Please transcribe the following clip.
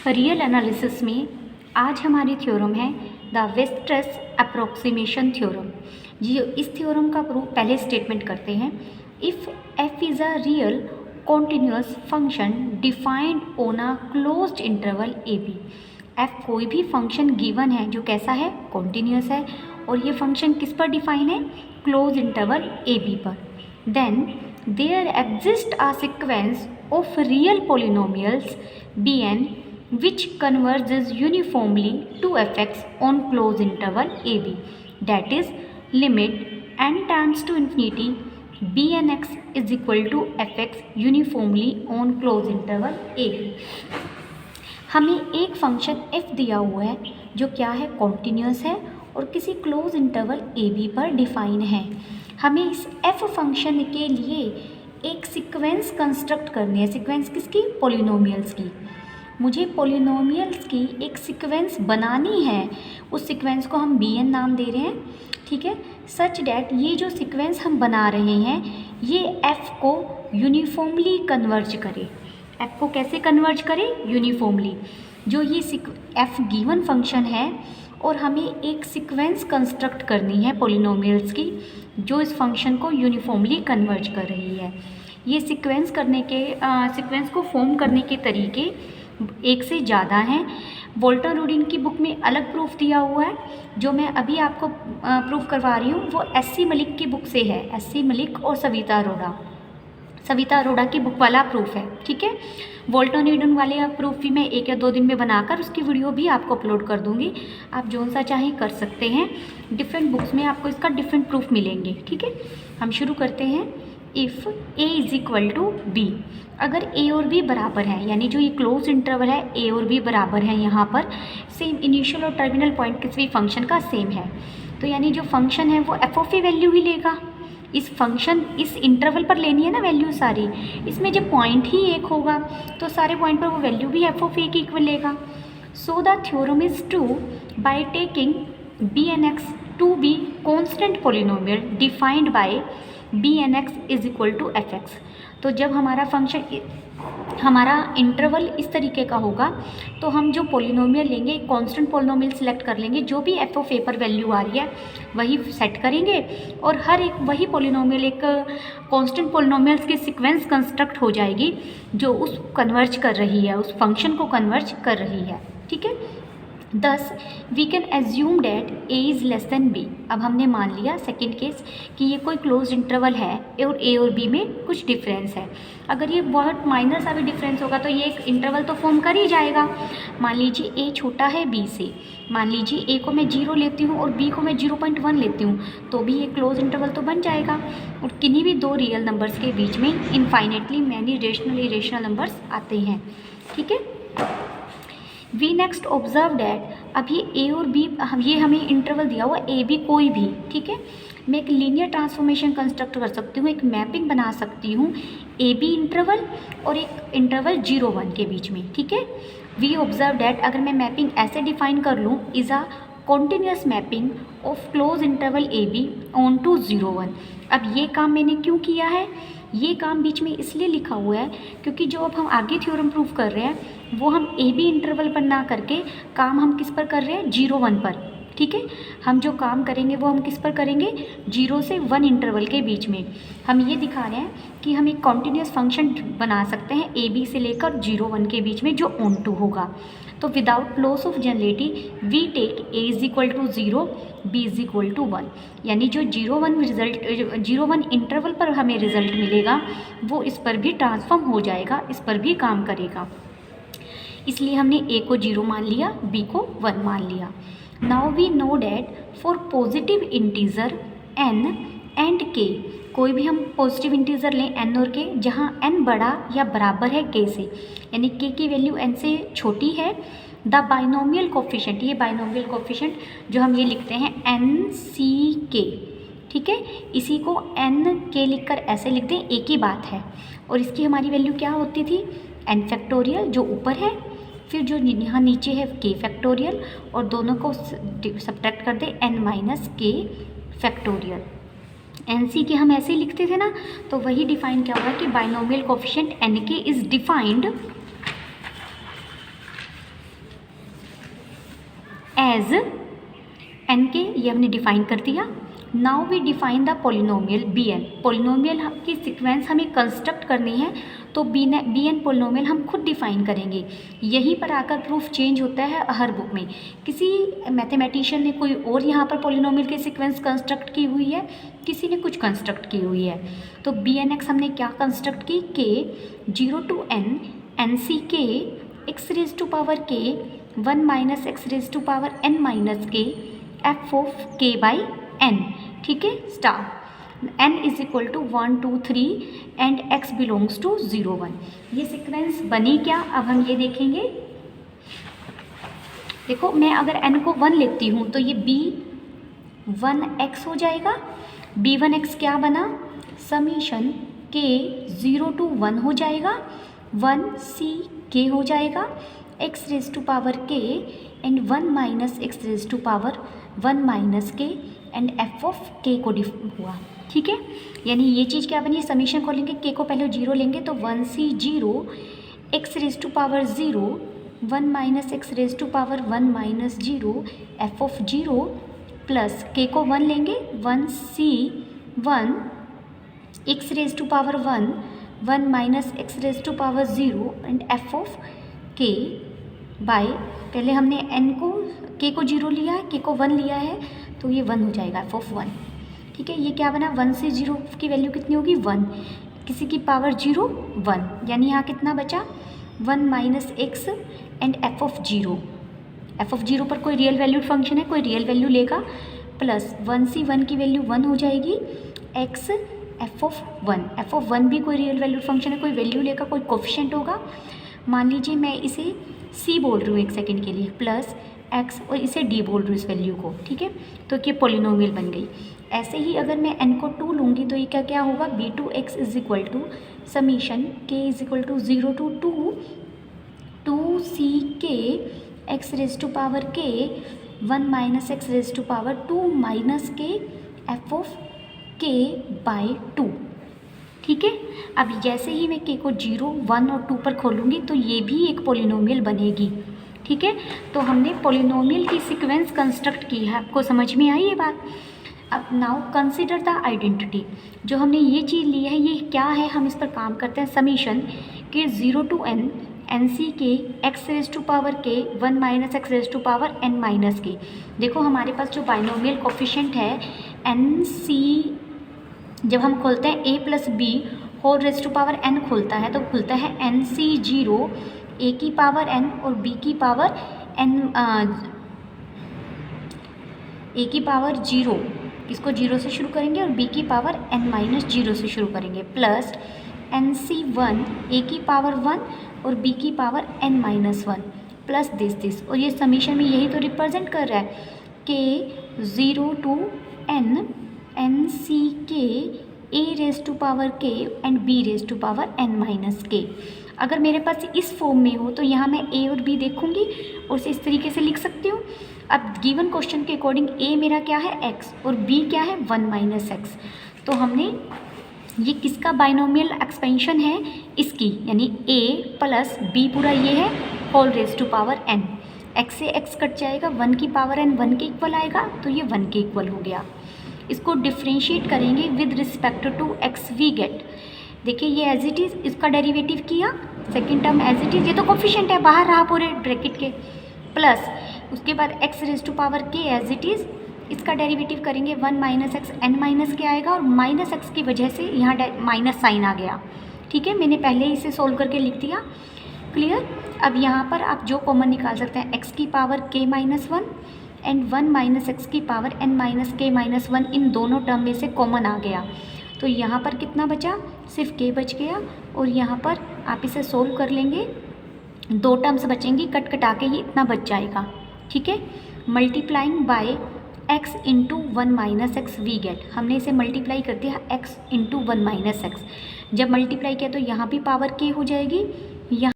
Real analysis में आज हमारी थ्योरम है द वेस्टर्स अप्रोक्सीमेशन थ्योरम। जी, इस थ्योरम का प्रूफ पहले स्टेटमेंट करते हैं। If F is a real continuous function defined on a closed interval A B. F कोई भी फंक्शन गिवन है जो कैसा है, कॉन्टिन्यूस है, और ये फंक्शन किस पर डिफाइन है, क्लोज इंटरवल ए बी पर। Then there exist a sequence of real polynomials B N which converges uniformly to fx on closed interval ab, that is limit n tends to infinity bnx is equal to fx uniformly on closed interval ab। हमें एक function f दिया हुआ है जो क्या है, continuous है और किसी क्लोज इंटरवल ए बी पर डिफाइन है। हमें इस f फंक्शन के लिए एक सीक्वेंस कंस्ट्रक्ट करनी है। सीक्वेंस किसकी, पोलिनोमियल्स की। मुझे पोलिनोमियल्स की एक सीक्वेंस बनानी है। उस सीक्वेंस को हम bn नाम दे रहे हैं, ठीक है। सच डैट ये जो सीक्वेंस हम बना रहे हैं ये f को यूनिफॉर्मली कन्वर्ज करे। f को कैसे कन्वर्ज करे, यूनिफॉर्मली। जो ये f गिवन फंक्शन है और हमें एक सीक्वेंस कंस्ट्रक्ट करनी है पोलिनोमियल्स की जो इस फंक्शन को यूनिफॉर्मली कन्वर्ज कर रही है। ये सीक्वेंस को फॉर्म करने के तरीके एक से ज़्यादा हैं। वोल्टर रूडिन की बुक में अलग प्रूफ दिया हुआ है। जो मैं अभी आपको प्रूफ करवा रही हूँ वो एस.सी. मलिक की बुक से है। एस.सी. मलिक और सविता अरोड़ा की बुक वाला प्रूफ है, ठीक है। वोल्टर रूडिन वाले प्रूफ भी मैं 1 या 2 दिन में बनाकर उसकी वीडियो भी आपको अपलोड कर दूँगी। आप जो सा चाहें कर सकते हैं। डिफरेंट बुक्स में आपको इसका डिफरेंट प्रूफ मिलेंगे, ठीक है। हम शुरू करते हैं। If A is equal to B, अगर ए और बी बराबर है, यानी जो ये क्लोज इंटरवल है ए और बी बराबर है, यहाँ पर सेम इनिशियल और टर्मिनल पॉइंट किसी भी फंक्शन का सेम है, तो यानी जो फंक्शन है वो एफ ऑफ ए वैल्यू ही लेगा। इस फंक्शन इस इंटरवल पर लेनी है ना वैल्यू सारी, इसमें जब पॉइंट ही एक होगा तो सारे पॉइंट पर वो वैल्यू भी एफ ऑफ ए की इक्वल लेगा। So the theorem is true by taking B N X to B constant polynomial defined by B N X is equal to F X. तो जब हमारा इंटरवल इस तरीके का होगा तो हम जो पोलिनोमियल लेंगे, कांस्टेंट पोलिनोमियल सिलेक्ट कर लेंगे, जो भी एफ ऑफ ए पर वैल्यू आ रही है वही सेट करेंगे और हर एक वही पोलिनोमियल एक कांस्टेंट पोलिनोमियल्स की सीक्वेंस कंस्ट्रक्ट हो जाएगी जो उस कन्वर्ज कर रही है, उस फंक्शन को कन्वर्ज कर रही है, ठीक है। Thus we can assume that A is less than B. अब हमने मान लिया सेकेंड केस कि ये कोई क्लोज इंटरवल है और ए और बी में कुछ डिफरेंस है। अगर ये बहुत माइनर सा भी डिफरेंस होगा तो ये एक इंटरवल तो फॉर्म कर ही जाएगा। मान लीजिए ए छोटा है बी से, मान लीजिए ए को मैं 0 लेती हूँ और बी को मैं 0.1 लेती हूँ, तो भी ये क्लोज इंटरवल तो बन जाएगा। और किन्हीं भी दो रियल नंबर्स के बीच में infinitely many rational irrational numbers आते हैं, ठीक है। वी नेक्स्ट ऑब्जर्व डैट, अब ये ए और बी, ये हमें इंटरवल दिया हुआ ए बी कोई भी, ठीक है। मैं एक लीनियर ट्रांसफॉर्मेशन कंस्ट्रक्ट कर सकती हूँ, एक मैपिंग बना सकती हूँ ए बी इंटरवल और एक इंटरवल 0-1 के बीच में, ठीक है। वी ऑब्जर्व डैट, अगर मैं मैपिंग ऐसे डिफाइन कर लूँ, is a continuous mapping of closed interval A B onto 0-1। अब ये काम मैंने क्यों किया है, ये काम बीच में इसलिए लिखा हुआ है क्योंकि जो अब हम आगे थ्योरम प्रूफ कर रहे हैं वो हम ए बी इंटरवल पर ना करके काम हम किस पर कर रहे हैं, 0-1 पर, ठीक है। हम जो काम करेंगे वो हम किस पर करेंगे, 0 से 1 इंटरवल के बीच में। हम ये दिखा रहे हैं कि हम एक कॉन्टिन्यूस फंक्शन बना सकते हैं ए बी से लेकर 0-1 के बीच में जो ऑन टू होगा। तो without loss of generality we take A is equal to 0, B is equal to 1, यानी जो 0-1 इंटरवल पर हमें रिजल्ट मिलेगा वो इस पर भी ट्रांसफॉर्म हो जाएगा, इस पर भी काम करेगा। इसलिए हमने ए को 0 मान लिया, बी को 1 मान लिया। Now we know that for positive integer n and k, कोई भी हम पॉजिटिव इंटीजर लें n और k जहाँ n बड़ा या बराबर है k से, यानी k की वैल्यू n से छोटी है, द बाइनोमियल कोफिशिएंट, ये बाइनोमियल कोफिशिएंट जो हम ये लिखते हैं NCK, ठीक है। इसी को NK लिखकर ऐसे लिख दें, एक ही बात है। और इसकी हमारी वैल्यू क्या होती थी, n फैक्टोरियल जो ऊपर है, फिर जो यहाँ नीचे है k फैक्टोरियल, और दोनों को सब्ट्रैक्ट कर दे n minus k factorial. NC के हम ऐसे ही लिखते थे ना, तो वही डिफाइन क्या होगा कि binomial coefficient NK is defined as n K, ये हमने डिफाइन कर दिया। Now we define the polynomial bn। Polynomial की सीक्वेंस हमें कंस्ट्रक्ट करनी है, तो bn पोलिनोमियल हम खुद डिफाइन करेंगे। यहीं पर आकर प्रूफ चेंज होता है हर बुक में। किसी मैथमेटिशियन ने कोई और यहाँ पर पोलिनोमियल की सीक्वेंस कंस्ट्रक्ट की हुई है, किसी ने कुछ कंस्ट्रक्ट की हुई है। तो bnx हमने क्या कंस्ट्रक्ट की, k 0 to n nck x raise to power k 1 minus x raise to power n minus k f of k by n। ठीक है, star n is equal to 1 2 3 and x belongs to 0 1। ये sequence बनी क्या, अब हम ये देखेंगे। देखो, मैं अगर n को 1 लेती हूँ तो ये b1x हो जाएगा। b1x क्या बना, समीशन k 0 to 1 हो जाएगा, 1ck हो जाएगा, x raise to power k and 1 minus x raise to power 1 minus k and f of k को हुआ। ठीक है, यानी ये चीज़ क्या बनी, समीशन खोलेंगे, k को पहले 0 लेंगे तो 1c 0 x raise to power 0 1 minus x raise to power 1 minus 0 f of 0 plus k को 1 लेंगे 1c 1 x raise to power 1 1 minus x raise to power 0 and f of k by, पहले हमने n को k को 0 लिया है, k को 1 लिया है, तो ये 1 हो जाएगा f ऑफ 1। ठीक है, ये क्या बना, 1 से 0 की वैल्यू कितनी होगी 1, किसी की पावर 0 1, यानी यहाँ कितना बचा 1 minus x and f of 0। f of 0 पर कोई रियल वैल्यूड फंक्शन है, कोई रियल वैल्यू लेगा, प्लस 1c 1 की वैल्यू 1 हो जाएगी, x f of 1। f of 1 भी कोई रियल वैल्यूड फंक्शन है, कोई वैल्यू लेगा, कोई कोफिशिएंट होगा। मान लीजिए मैं इसे c बोल रही हूँ एक सेकेंड के लिए, प्लस x और इसे d बोल रही हूँ इस वैल्यू को। ठीक है, तो ये पोलिनोमियल बन गई। ऐसे ही अगर मैं n को 2 लूँगी तो ये क्या क्या होगा, b2x is equal to summation k is equal to 0 to 2c k x raise to power k 1 minus x raise to power 2 minus k f of k by 2। ठीक है, अब जैसे ही मैं k को 0 1 और 2 पर खोलूँगी तो ये भी एक पोलिनोमियल बनेगी। ठीक है, तो हमने पोलिनोमियल की सीक्वेंस कंस्ट्रक्ट की है। आपको समझ में आई ये बात। अब नाउ कंसिडर द आइडेंटिटी। जो हमने ये चीज़ ली है ये क्या है, हम इस पर काम करते हैं। समीशन के 0 to n nc के x raise to power k 1 minus x raise to power n minus k। देखो हमारे पास जो बाइनोमियल कोफिशिएंट है nc, जब हम खोलते हैं a plus b whole raise to power n खुलता है, तो खुलता है nc 0 a की पावर n और b की पावर n a की पावर 0, इसको 0 से शुरू करेंगे, और b की पावर n माइनस 0 से शुरू करेंगे, प्लस nc1 a की पावर 1 और b की power n minus 1 plus this, और ये समीशन में यही तो रिप्रेजेंट कर रहा है k 0 to n nck a raise to power k and b raise to power n minus k। अगर मेरे पास इस फॉर्म में हो तो यहाँ मैं a और b देखूँगी और उसे इस तरीके से लिख सकती हूँ। अब गिवन क्वेश्चन के अकॉर्डिंग a मेरा क्या है x और b क्या है 1 माइनस x। तो हमने ये किसका बाइनोमियल एक्सपेंशन है, इसकी, यानी a प्लस b पूरा ये है whole raise to power n। x से x कट जाएगा, 1 की पावर n 1 के इक्वल आएगा, तो ये 1 के इक्वल हो गया। इसको डिफ्रेंशिएट करेंगे with respect to x we get. देखिए ये एज इट इज़, इसका डेरिवेटिव किया, second term as it is, ये तो कोफिशिएंट है बाहर रहा पूरे ब्रैकेट के, प्लस उसके बाद x raise to power k as it is, इसका डेरिवेटिव करेंगे 1 माइनस एक्स n माइनस के आएगा, और माइनस एक्स की वजह से यहाँ माइनस साइन आ गया। ठीक है, मैंने पहले ही इसे सोल्व करके लिख दिया, क्लियर। अब यहाँ पर आप जो कॉमन निकाल सकते हैं, x की power k minus 1 and 1 minus x की power n minus k minus 1, इन दोनों टर्म में से कॉमन आ गया। तो यहाँ पर कितना बचा, सिर्फ k बच गया, और यहाँ पर आप इसे सोल्व कर लेंगे, 2 टर्म्स बचेंगी, कट कटा के ये इतना बच जाएगा। ठीक है, multiplying by x into 1 minus x we get. हमने इसे मल्टीप्लाई कर दिया x इंटू 1 माइनस एक्स। जब मल्टीप्लाई किया तो यहाँ भी पावर k हो जाएगी, यहाँ